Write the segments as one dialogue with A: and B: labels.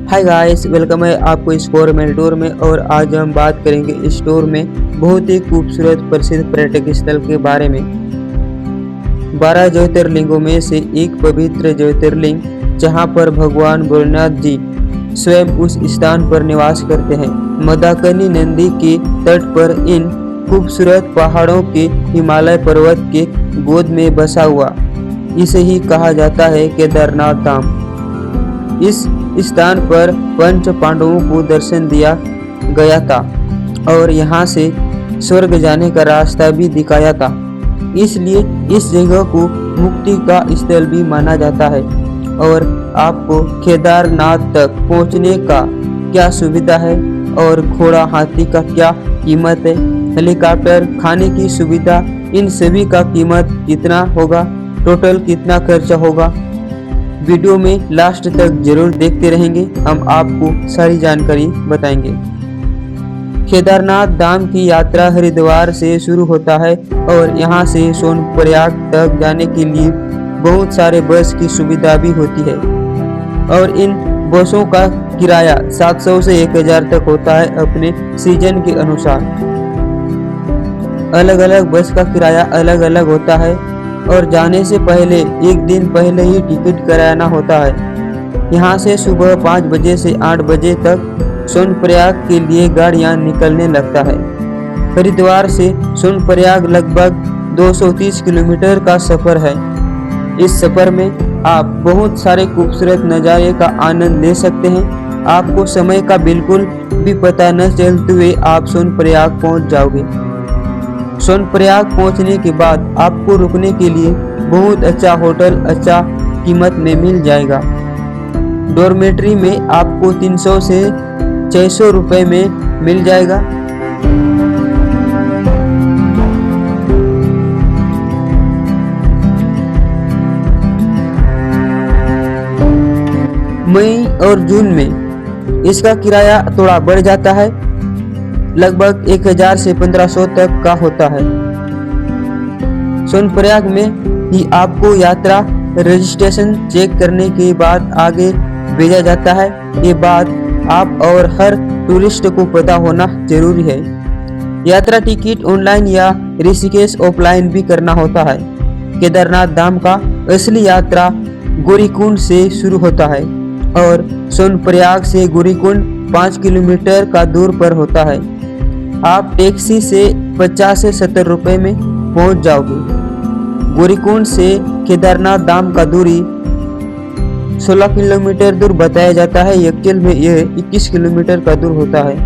A: Hi guys, welcome है आपको इस 4 टूर में। और आज हम बात करेंगे इस टूर में बहुत ही खूबसूरत प्रसिद्ध पर्यटक स्थल के बारे में। 12 ज्योतिर्लिंगों में से एक पवित्र ज्योतिर्लिंग जहां पर भगवान भोलेनाथ जी स्वयं उस स्थान पर निवास करते हैं। मंदाकिनी नदी के तट पर इन खूबसूरत पहाड़ों के हिमालय पर्वत के गोद में बसा हुआ इसे ही कहा जाता है केदारनाथ धाम। इस स्थान पर पंच पांडवों को दर्शन दिया गया था और यहाँ से स्वर्ग जाने का रास्ता भी दिखाया था, इसलिए इस जगह को मुक्ति का स्थल भी माना जाता है। और आपको केदारनाथ तक पहुँचने का क्या सुविधा है और घोड़ा हाथी का क्या कीमत है, हेलीकॉप्टर, खाने की सुविधा, इन सभी का कीमत कितना होगा, टोटल कितना खर्चा होगा, वीडियो में लास्ट तक जरूर देखते रहेंगे। हम आपको सारी जानकारी बताएंगे। केदारनाथ धाम की यात्रा हरिद्वार से शुरू होता है और यहाँ से सोनप्रयाग तक जाने के लिए बहुत सारे बस की सुविधा भी होती है और इन बसों का किराया 700 से 1000 तक होता है अपने सीजन के अनुसार। अलग अलग बस का किराया अलग अलग होता है और जाने से पहले एक दिन पहले ही टिकट कराना होता है। यहाँ से सुबह 5 बजे से 8 बजे तक सोनप्रयाग के लिए गाड़ियाँ निकलने लगता है। हरिद्वार से सोनप्रयाग लगभग 230 किलोमीटर का सफ़र है। इस सफ़र में आप बहुत सारे खूबसूरत नज़ारे का आनंद ले सकते हैं। आपको समय का बिल्कुल भी पता न चलते हुए आप सोनप्रयाग पहुँच जाओगे। सोनप्रयाग पहुंचने के बाद आपको रुकने के लिए बहुत अच्छा होटल अच्छा कीमत में मिल जाएगा। डॉर्मेट्री में आपको 300 से 600 रुपए में मिल जाएगा। मई और जून में इसका किराया थोड़ा बढ़ जाता है, लगभग 1000 से 1500 तक का होता है। सोनप्रयाग में ही आपको यात्रा रजिस्ट्रेशन चेक करने के बाद आगे भेजा जाता है। ये बात आप और हर टूरिस्ट को पता होना जरूरी है। यात्रा टिकट ऑनलाइन या ऋषिकेश ऑफलाइन भी करना होता है। केदारनाथ धाम का असली यात्रा गौरीकुंड से शुरू होता है और सोनप्रयाग से गौरीकुंड 5 किलोमीटर का दूर पर होता है। आप टैक्सी से 50 से 70 रुपए में पहुंच जाओगे। गौरीकुंड से केदारनाथ धाम का दूरी 16 किलोमीटर दूर बताया जाता है। एक्चुअल में यह 21 किलोमीटर का दूर होता है।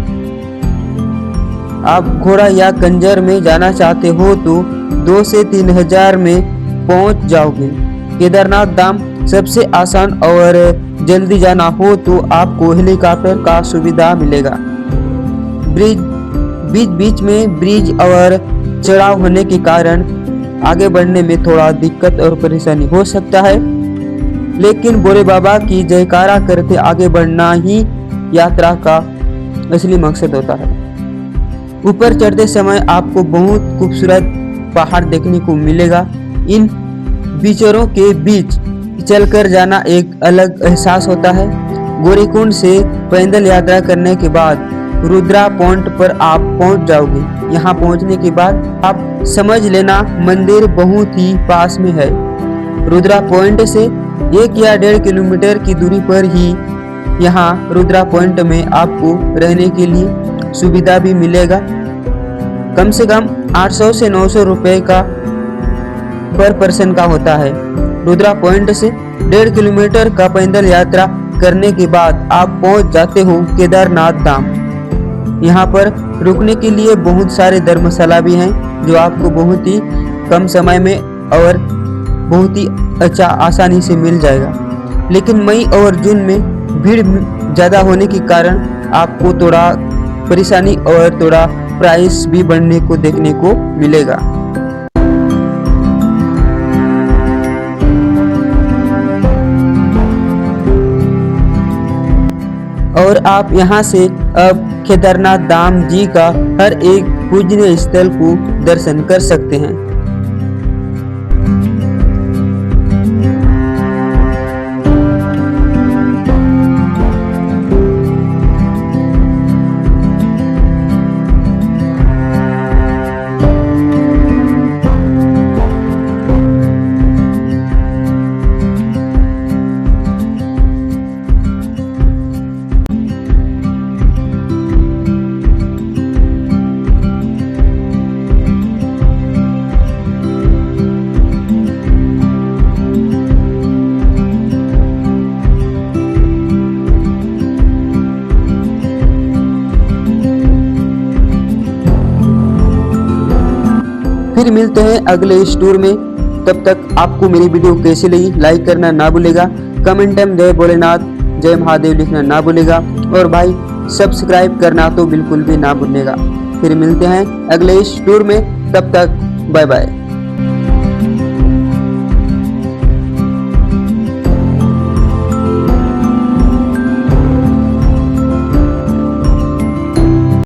A: आप घोड़ा या खंजर में जाना चाहते हो तो 2 से 3000 में पहुंच जाओगे। केदारनाथ धाम सबसे आसान और जल्दी जाना हो तो आपको हेलीकॉप्टर का सुविधा मिलेगा। बीच में ब्रिज और चढ़ाव होने के कारण आगे बढ़ने में थोड़ा दिक्कत और परेशानी हो सकता है, लेकिन भोले बाबा की जयकारा करते आगे बढ़ना ही यात्रा का असली मकसद होता है। ऊपर चढ़ते समय आपको बहुत खूबसूरत पहाड़ देखने को मिलेगा। इन बीचरों के बीच चलकर जाना एक अलग एहसास होता है। गौरीकुंड से पैदल यात्रा करने के बाद रुद्रा पॉइंट पर आप पहुंच जाओगे। यहाँ पहुंचने के बाद आप समझ लेना मंदिर बहुत ही पास में है। रुद्रा पॉइंट से 1 या 1.5 किलोमीटर की दूरी पर ही यहाँ रुद्रा पॉइंट में आपको रहने के लिए सुविधा भी मिलेगा। कम से कम 800 से 900 रुपए का पर पर्सन का होता है। रुद्रा पॉइंट से 1.5 किलोमीटर का पैदल यात्रा करने के बाद आप पहुंच जाते हो केदारनाथ धाम। यहाँ पर रुकने के लिए बहुत सारे धर्मशाला भी हैं जो आपको बहुत ही कम समय में और बहुत ही अच्छा आसानी से मिल जाएगा। लेकिन मई और जून में भीड़ ज़्यादा होने के कारण आपको थोड़ा परेशानी और थोड़ा प्राइस भी बढ़ने को देखने को मिलेगा। और आप यहाँ से अब केदारनाथ धाम जी का हर एक पूजनीय स्थल को दर्शन कर सकते हैं। मिलते हैं अगले इस टूर में। तब तक आपको मेरी वीडियो कैसी लगी लाइक करना ना भूलेगा, कमेंट में जय भोलेनाथ जय महादेव लिखना ना भूलेगा, और भाई सब्सक्राइब करना तो बिल्कुल भी ना भूलिएगा। फिर मिलते हैं अगले इस टूर में, तब तक बाय बाय।